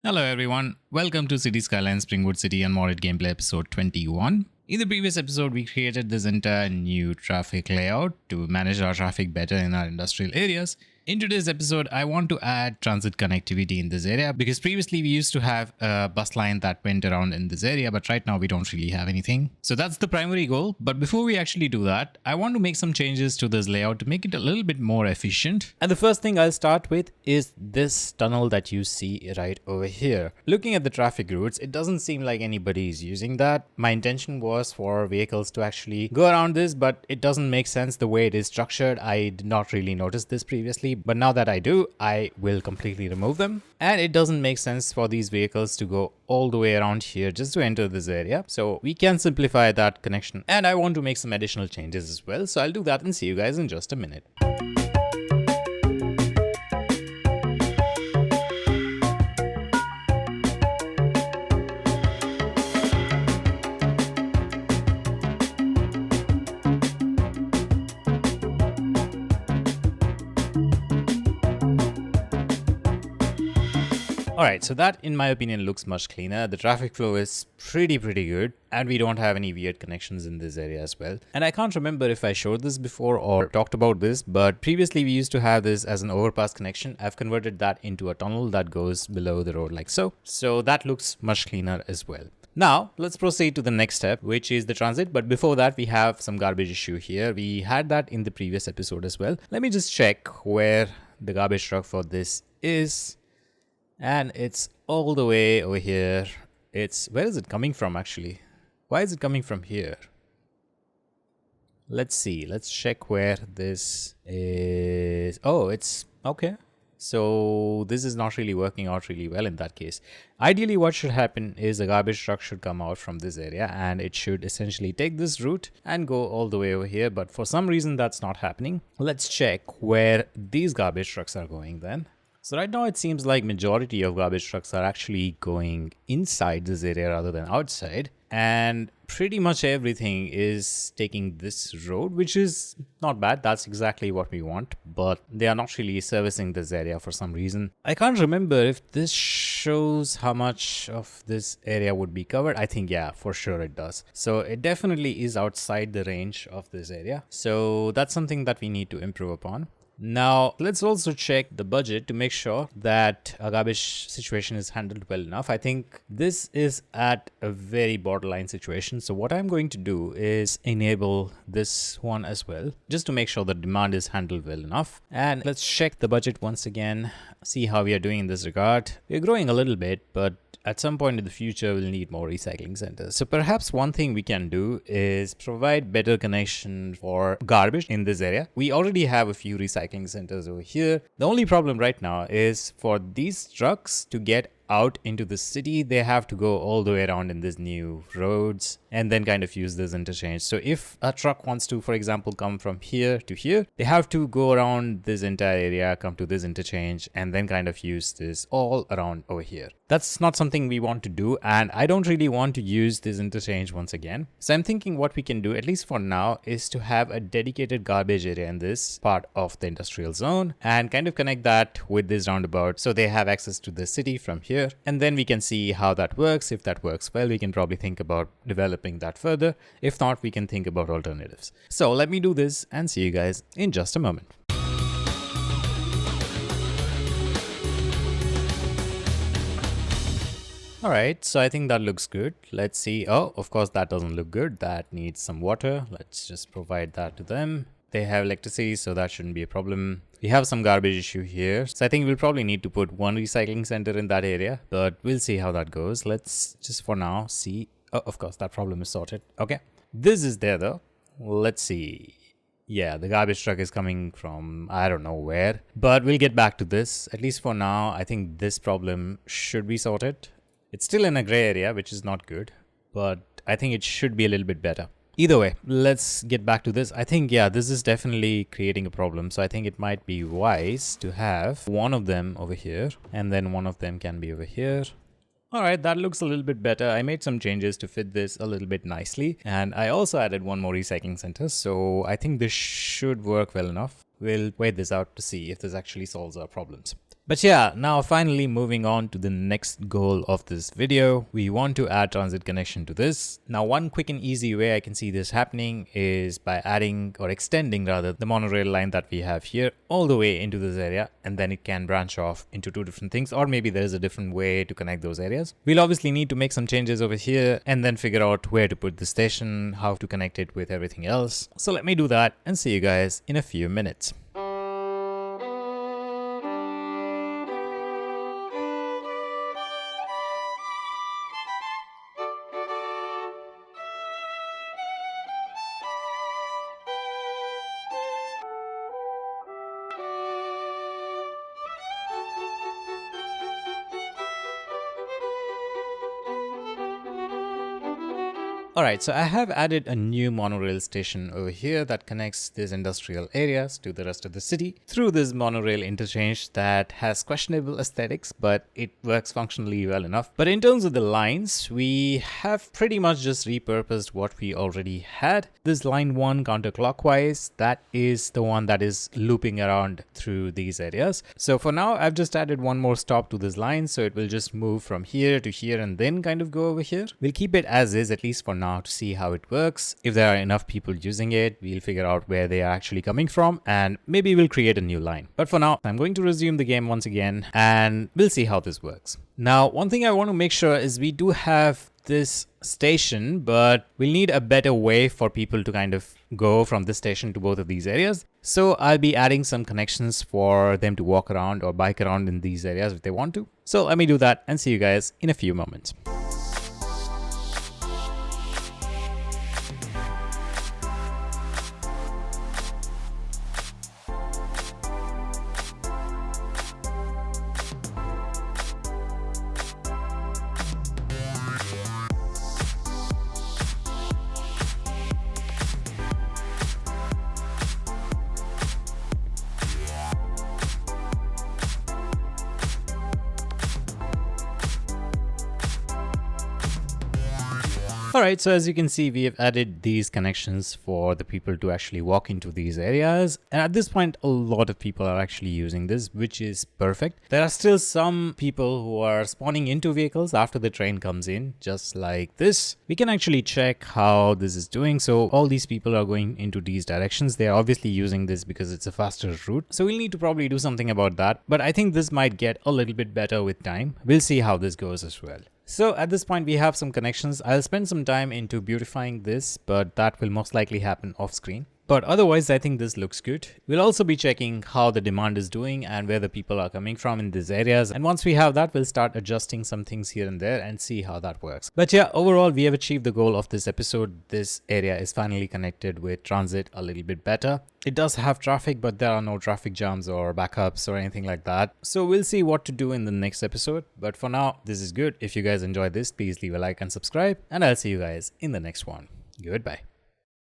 Hello everyone, welcome to City Skylines Springwood City Unmodded Gameplay episode 21. In the previous episode, we created this entire new traffic layout to manage our traffic better in our industrial areas. In today's episode, I want to add transit connectivity in this area because previously we used to have a bus line that went around in this area, but right now we don't really have anything. So that's the primary goal. But before we actually do that, I want to make some changes to this layout to make it a little bit more efficient. And the first thing I'll start with is this tunnel that you see right over here. Looking at the traffic routes, it doesn't seem like anybody is using that. My intention was for vehicles to actually go around this, but it doesn't make sense the way it is structured. I did not really notice this previously, but now that I do, I will completely remove them. And it doesn't make sense for these vehicles to go all the way around here just to enter this area. So we can simplify that connection. And I want to make some additional changes as well. So I'll do that and see you guys in just a minute. Alright, so that in my opinion looks much cleaner. The traffic flow is pretty good, and we don't have any weird connections in this area as well. And I can't remember if I showed this before or talked about this, but previously we used to have this as an overpass connection. I've converted that into a tunnel that goes below the road like so. So that looks much cleaner as well. Now, let's proceed to the next step, which is the transit. But before that, we have some garbage issue here. We had that in the previous episode as well. Let me just check where the garbage truck for this is. And it's all the way over here. Where is it coming from actually? Why is it coming from here? Let's see. Let's check where this is. Oh, it's okay. So this is not really working out really well in that case. Ideally, what should happen is a garbage truck should come out from this area and it should essentially take this route and go all the way over here. But for some reason, that's not happening. Let's check where these garbage trucks are going then. So right now it seems like majority of garbage trucks are actually going inside this area rather than outside. And pretty much everything is taking this road, which is not bad. That's exactly what we want. But they are not really servicing this area for some reason. I can't remember if this shows how much of this area would be covered. I think, yeah, for sure it does. So it definitely is outside the range of this area. So that's something that we need to improve upon. Now, let's also check the budget to make sure that a garbage situation is handled well enough. I think this is at a very borderline situation. So what I'm going to do is enable this one as well, just to make sure the demand is handled well enough. And let's check the budget once again, see how we are doing in this regard. We're growing a little bit, but at some point in the future, we'll need more recycling centers. So perhaps one thing we can do is provide better connection for garbage in this area. We already have a few recycling centers over here. The only problem right now is for these trucks to get out into the city, they have to go all the way around in these new roads and then kind of use this interchange. So if a truck wants to, for example, come from here to here, they have to go around this entire area, come to this interchange, and then kind of use this all around over here. That's not something we want to do, and I don't really want to use this interchange once again. So I'm thinking what we can do, at least for now, is to have a dedicated garbage area in this part of the industrial zone and kind of connect that with this roundabout so they have access to the city from here. And then we can see how that works. If that works well, we can probably think about developing that further. If not, we can think about alternatives. So let me do this and see you guys in just a moment. Alright, so I think that looks good. Let's see. Oh, of course, that doesn't look good. That needs some water. Let's just provide that to them. They have electricity, so that shouldn't be a problem. We have some garbage issue here. So I think we'll probably need to put one recycling center in that area, but we'll see how that goes. Let's just for now see. Oh, of course, that problem is sorted. Okay. This is there though. Let's see. Yeah, the garbage truck is coming from I don't know where, but we'll get back to this. At least for now, I think this problem should be sorted. It's still in a gray area, which is not good, but I think it should be a little bit better. Either way, let's get back to this. I think, yeah, this is definitely creating a problem. So I think it might be wise to have one of them over here and then one of them can be over here. All right, that looks a little bit better. I made some changes to fit this a little bit nicely. And I also added one more recycling center. So I think this should work well enough. We'll wait this out to see if this actually solves our problems. But yeah, now finally moving on to the next goal of this video. We want to add transit connection to this. Now, one quick and easy way I can see this happening is by adding or extending rather the monorail line that we have here all the way into this area, and then it can branch off into two different things, or maybe there's a different way to connect those areas. We'll obviously need to make some changes over here and then figure out where to put the station, how to connect it with everything else. So let me do that and see you guys in a few minutes. Alright, so I have added a new monorail station over here that connects these industrial areas to the rest of the city through this monorail interchange that has questionable aesthetics, but it works functionally well enough. But in terms of the lines, we have pretty much just repurposed what we already had. This line 1 counterclockwise, that is the one that is looping around through these areas. So for now, I've just added one more stop to this line, so it will just move from here to here and then kind of go over here. We'll keep it as is, at least for now, to see how it works. If there are enough people using it, we'll figure out where they are actually coming from, and maybe we'll create a new line. But for now, I'm going to resume the game once again, and we'll see how this works. Now, one thing I want to make sure is we do have this station, but we'll need a better way for people to kind of go from this station to both of these areas. So I'll be adding some connections for them to walk around or bike around in these areas if they want to. So let me do that and see you guys in a few moments. Alright, so as you can see, we have added these connections for the people to actually walk into these areas. And at this point, a lot of people are actually using this, which is perfect. There are still some people who are spawning into vehicles after the train comes in, just like this. We can actually check how this is doing. So all these people are going into these directions. They are obviously using this because it's a faster route. So we'll need to probably do something about that. But I think this might get a little bit better with time. We'll see how this goes as well. So at this point, we have some connections. I'll spend some time into beautifying this, but that will most likely happen off screen. But otherwise, I think this looks good. We'll also be checking how the demand is doing and where the people are coming from in these areas. And once we have that, we'll start adjusting some things here and there and see how that works. But yeah, overall, we have achieved the goal of this episode. This area is finally connected with transit a little bit better. It does have traffic, but there are no traffic jams or backups or anything like that. So we'll see what to do in the next episode. But for now, this is good. If you guys enjoyed this, please leave a like and subscribe. And I'll see you guys in the next one. Goodbye.